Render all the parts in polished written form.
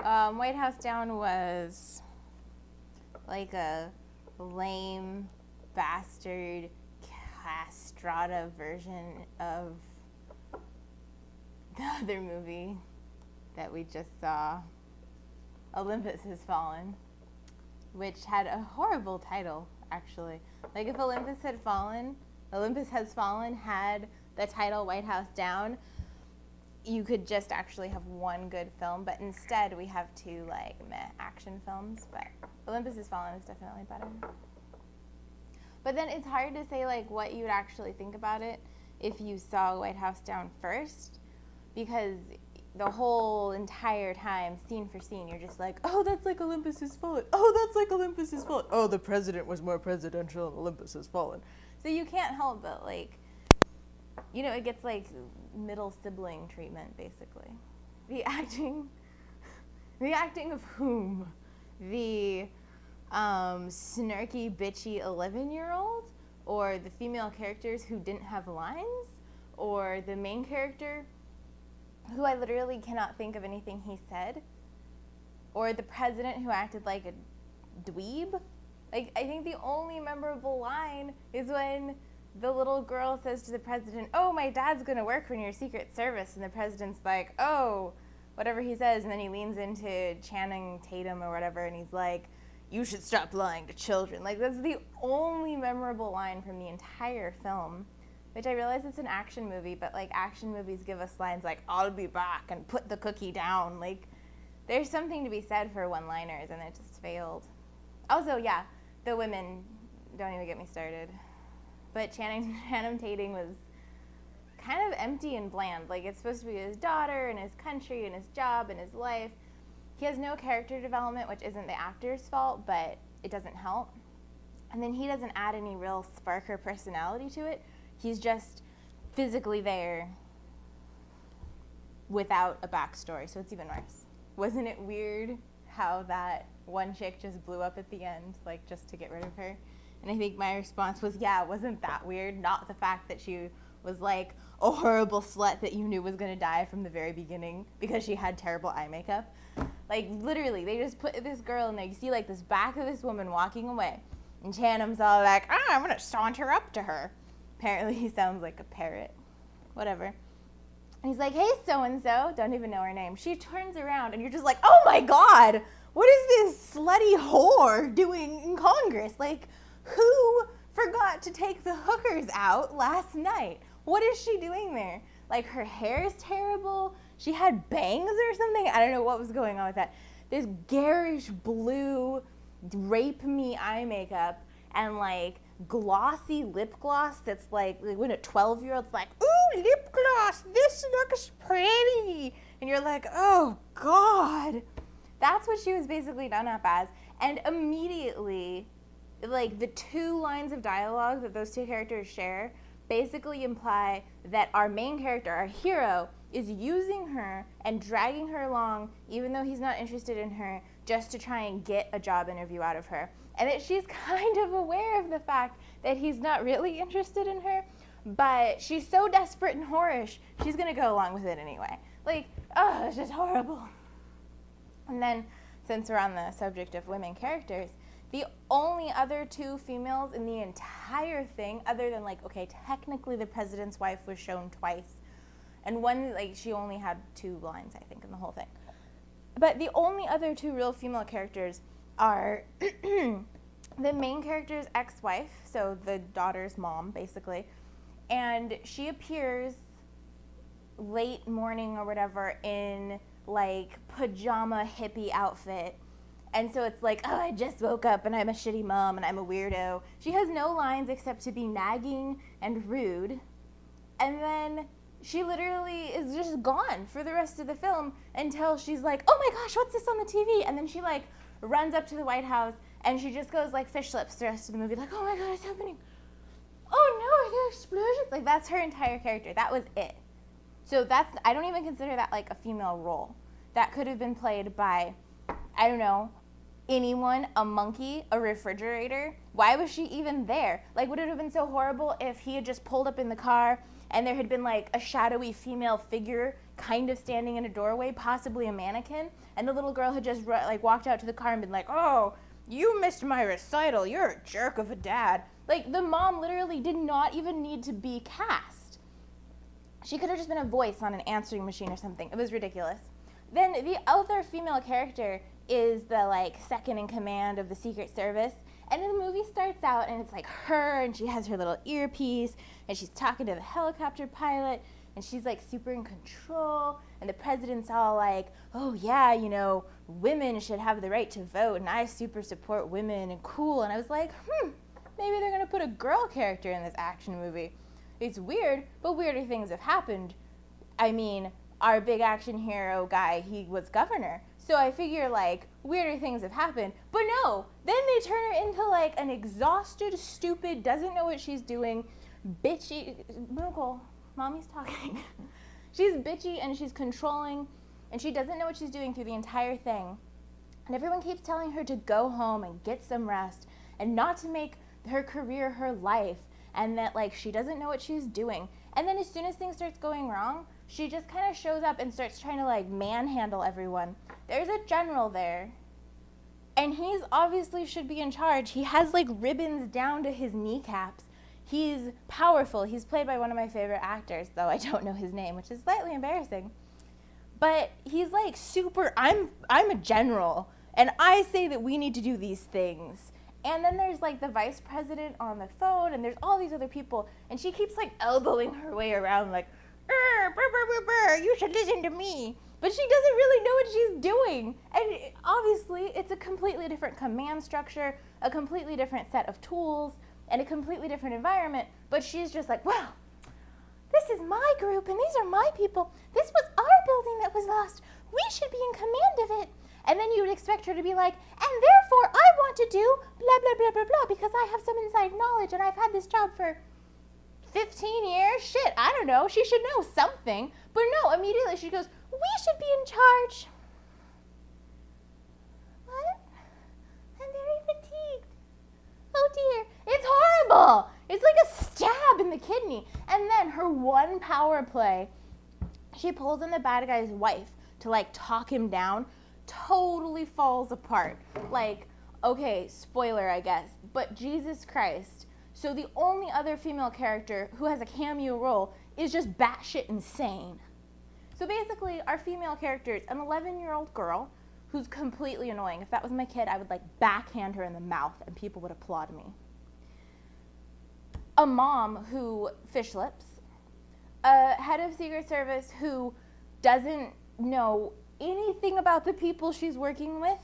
White House Down was like a lame bastard castrata version of the other movie that we just saw, Olympus Has Fallen, which had a horrible title, actually. Like, if Olympus Has Fallen had the title White House Down, you could just actually have one good film, but instead we have two, like, meh action films, but Olympus Has Fallen is definitely better. But then it's hard to say, like, what you would actually think about it if you saw White House Down first, because the whole entire time, scene for scene, you're just like, oh, that's like Olympus Has Fallen. Oh, that's like Olympus Has Fallen. Oh, the president was more presidential and Olympus Has Fallen. So you can't help but, like, you know, it gets like middle sibling treatment, basically. The acting of whom? The snarky, bitchy 11-year-old? Or the female characters who didn't have lines? Or the main character who I literally cannot think of anything he said? Or the president who acted like a dweeb? Like, I think the only memorable line is when the little girl says to the president, oh, my dad's going to work for your Secret Service. And the president's like, oh, whatever he says. And then he leans into Channing Tatum or whatever, and he's like, you should stop lying to children. Like, that's the only memorable line from the entire film, which I realize it's an action movie, but, like, action movies give us lines like, I'll be back, and put the cookie down. Like, there's something to be said for one-liners, and it just failed. Also, yeah, the women, don't even get me started. But Channing Tatum was kind of empty and bland. Like, it's supposed to be his daughter and his country and his job and his life. He has no character development, which isn't the actor's fault, but it doesn't help. And then he doesn't add any real spark or personality to it. He's just physically there without a backstory, so it's even worse. Wasn't it weird how that one chick just blew up at the end, like, just to get rid of her? And I think my response was, yeah, wasn't that weird? Not the fact that she was, like, a horrible slut that you knew was going to die from the very beginning because she had terrible eye makeup. Like, literally, they just put this girl in there. You see, like, this back of this woman walking away. And Channing's all like, I'm going to saunter up to her. Apparently he sounds like a parrot. Whatever. And he's like, hey, so-and-so. Don't even know her name. She turns around, and you're just like, oh, my God. What is this slutty whore doing in Congress? Like, who forgot to take the hookers out last night? What is she doing there? Like, her hair is terrible. She had bangs or something. I don't know what was going on with that. This garish blue rape me eye makeup and, like, glossy lip gloss that's like when a 12-year-old's like, ooh, lip gloss, this looks pretty. And you're like, oh, God. That's what she was basically done up as. And immediately, like, the two lines of dialogue that those two characters share basically imply that our main character, our hero, is using her and dragging her along, even though he's not interested in her, just to try and get a job interview out of her. And that she's kind of aware of the fact that he's not really interested in her, but she's so desperate and whorish, she's going to go along with it anyway. Like, oh, it's just horrible. And then, since we're on the subject of women characters, the only other two females in the entire thing, other than, like, okay, technically the president's wife was shown twice, and one, like, she only had two lines, I think, in the whole thing. But the only other two real female characters are the main character's ex-wife, so the daughter's mom, basically, and she appears late morning or whatever in, like, pajama hippie outfit. And so it's like, oh, I just woke up and I'm a shitty mom and I'm a weirdo. She has no lines except to be nagging and rude. And then she literally is just gone for the rest of the film until she's like, oh my gosh, what's this on the TV? And then she, like, runs up to the White House and she just goes like fish lips the rest of the movie. Like, oh my God, it's happening. Oh no, are there explosions? Like, that's her entire character. That was it. So that's, I don't even consider that like a female role. That could have been played by, I don't know, anyone, a monkey, a refrigerator. Why was she even there? Like, would it have been so horrible if he had just pulled up in the car and there had been like a shadowy female figure kind of standing in a doorway, possibly a mannequin, and the little girl had just like walked out to the car and been like, oh, you missed my recital, you're a jerk of a dad. Like, the mom literally did not even need to be cast. She could have just been a voice on an answering machine or something. It was ridiculous. Then the other female character is the like second in command of the Secret Service. And then the movie starts out and it's like her, and she has her little earpiece, and she's talking to the helicopter pilot, and she's like super in control, and the president's all like, oh yeah, you know, women should have the right to vote, and I super support women, and cool. And I was like, maybe they're gonna put a girl character in this action movie. It's weird, but weirder things have happened. I mean, our big action hero guy, he was governor. So I figure, like, weirder things have happened. But no, then they turn her into, like, an exhausted, stupid, doesn't know what she's doing, bitchy. Nicole, mommy's talking. She's bitchy and she's controlling, and she doesn't know what she's doing through the entire thing. And everyone keeps telling her to go home and get some rest and not to make her career her life, and that, like, she doesn't know what she's doing. And then as soon as things starts going wrong, she just kind of shows up and starts trying to, like, manhandle everyone. There's a general there, and he's obviously should be in charge. He has, like, ribbons down to his kneecaps. He's powerful. He's played by one of my favorite actors, though I don't know his name, which is slightly embarrassing. But he's, like, super, I'm a general, and I say that we need to do these things. And then there's, like, the vice president on the phone, and there's all these other people, and she keeps, like, elbowing her way around, like, you should listen to me. But she doesn't really know what she's doing. And obviously, it's a completely different command structure, a completely different set of tools, and a completely different environment. But she's just like, well, this is my group, and these are my people. This was our building that was lost. We should be in command of it. And then you would expect her to be like, and therefore I want to do blah, blah, blah, blah, blah, because I have some inside knowledge, and I've had this job for 15 years? Shit, I don't know. She should know something. But no, immediately she goes, we should be in charge. What? I'm very fatigued. Oh dear. It's horrible. It's like a stab in the kidney. And then her one power play, she pulls in the bad guy's wife to, like, talk him down, totally falls apart. Like, okay, spoiler, I guess, but Jesus Christ. So the only other female character who has a cameo role is just batshit insane. So basically, our female character is an 11-year-old girl who's completely annoying. If that was my kid, I would, like, backhand her in the mouth and people would applaud me. A mom who fish lips. A head of Secret Service who doesn't know anything about the people she's working with,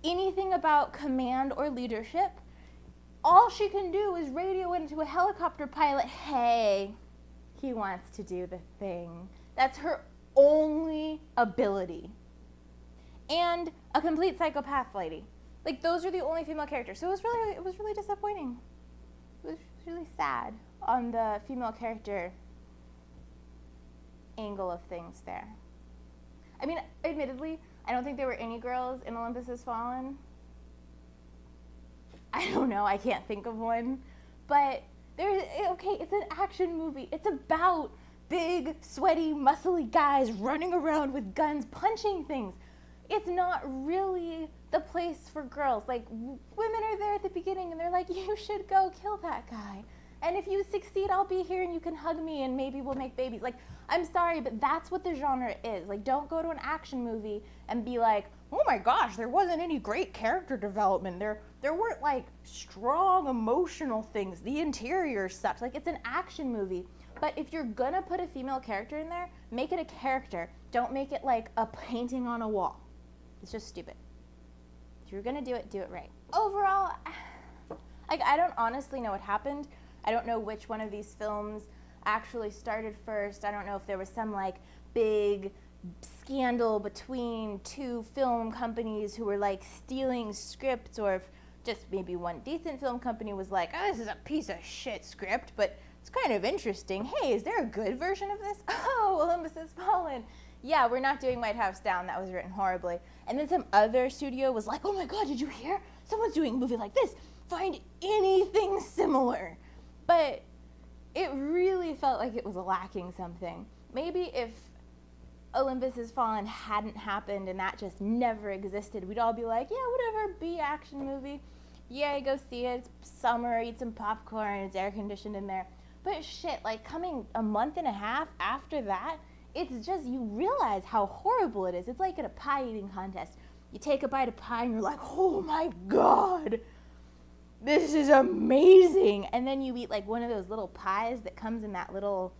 anything about command or leadership. All she can do is radio into a helicopter pilot, hey, he wants to do the thing. That's her only ability. And a complete psychopath lady. Like, those are the only female characters. So it was really disappointing. It was really sad on the female character angle of things there. I mean, admittedly, I don't think there were any girls in Olympus Has Fallen. I don't know, I can't think of one. But okay, it's an action movie. It's about big, sweaty, muscly guys running around with guns, punching things. It's not really the place for girls. Like, women are there at the beginning and they're like, you should go kill that guy. And if you succeed, I'll be here and you can hug me and maybe we'll make babies. Like, I'm sorry, but that's what the genre is. Like, don't go to an action movie and be like, oh my gosh, there wasn't any great character development. There weren't, like, strong emotional things. The interior sucks. Like, it's an action movie. But if you're gonna put a female character in there, make it a character. Don't make it like a painting on a wall. It's just stupid. If you're gonna do it right. Overall, like, I don't honestly know what happened. I don't know which one of these films actually started first. I don't know if there was some, like, big scandal between two film companies who were, like, stealing scripts, or if just maybe one decent film company was like, oh, this is a piece of shit script, but it's kind of interesting. Hey, is there a good version of this? Oh, Olympus Has Fallen. Yeah, we're not doing White House Down. That was written horribly. And then some other studio was like, oh my God, did you hear? Someone's doing a movie like this. Find anything similar. But it really felt like it was lacking something. Maybe if Olympus Has Fallen hadn't happened and that just never existed, we'd all be like, yeah, whatever, B action movie. Yeah, go see it. It's summer, eat some popcorn, it's air conditioned in there. But shit, like coming a month and a half after that, it's just, you realize how horrible it is. It's like at a pie eating contest. You take a bite of pie and you're like, oh my God, this is amazing. And then you eat like one of those little pies that comes in that little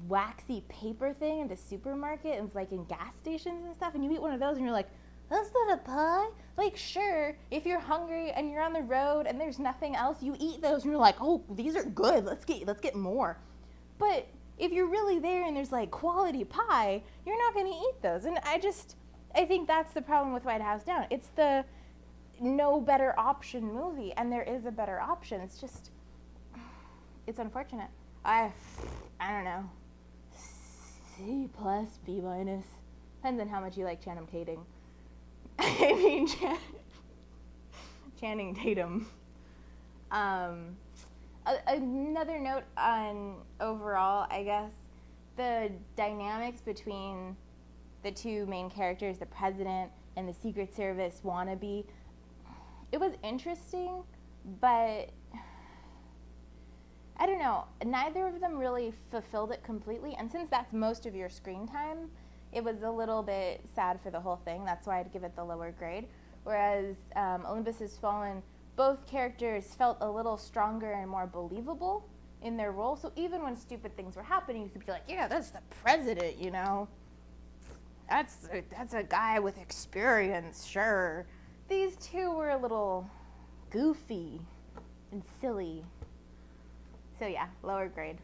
waxy paper thing in the supermarket and it's like in gas stations and stuff, and you eat one of those and you're like, that's not a pie. Like, sure, if you're hungry and you're on the road and there's nothing else, you eat those and you're like, oh, these are good, let's get more. But if you're really there and there's like quality pie, you're not going to eat those. And I think that's the problem with White House Down. It's the no better option movie, and there is a better option. It's just, it's unfortunate. I don't know, C+, B-. Depends on how much you like Channing Tatum. I mean, Channing Tatum. Another note on overall, I guess, the dynamics between the two main characters, the president and the Secret Service wannabe, it was interesting, but I don't know, neither of them really fulfilled it completely, and since that's most of your screen time, it was a little bit sad for the whole thing. That's why I'd give it the lower grade. Whereas Olympus Has Fallen, both characters felt a little stronger and more believable in their role. So even when stupid things were happening, you could be like, yeah, that's the president, you know. That's a guy with experience, sure. These two were a little goofy and silly. So yeah, lower grade.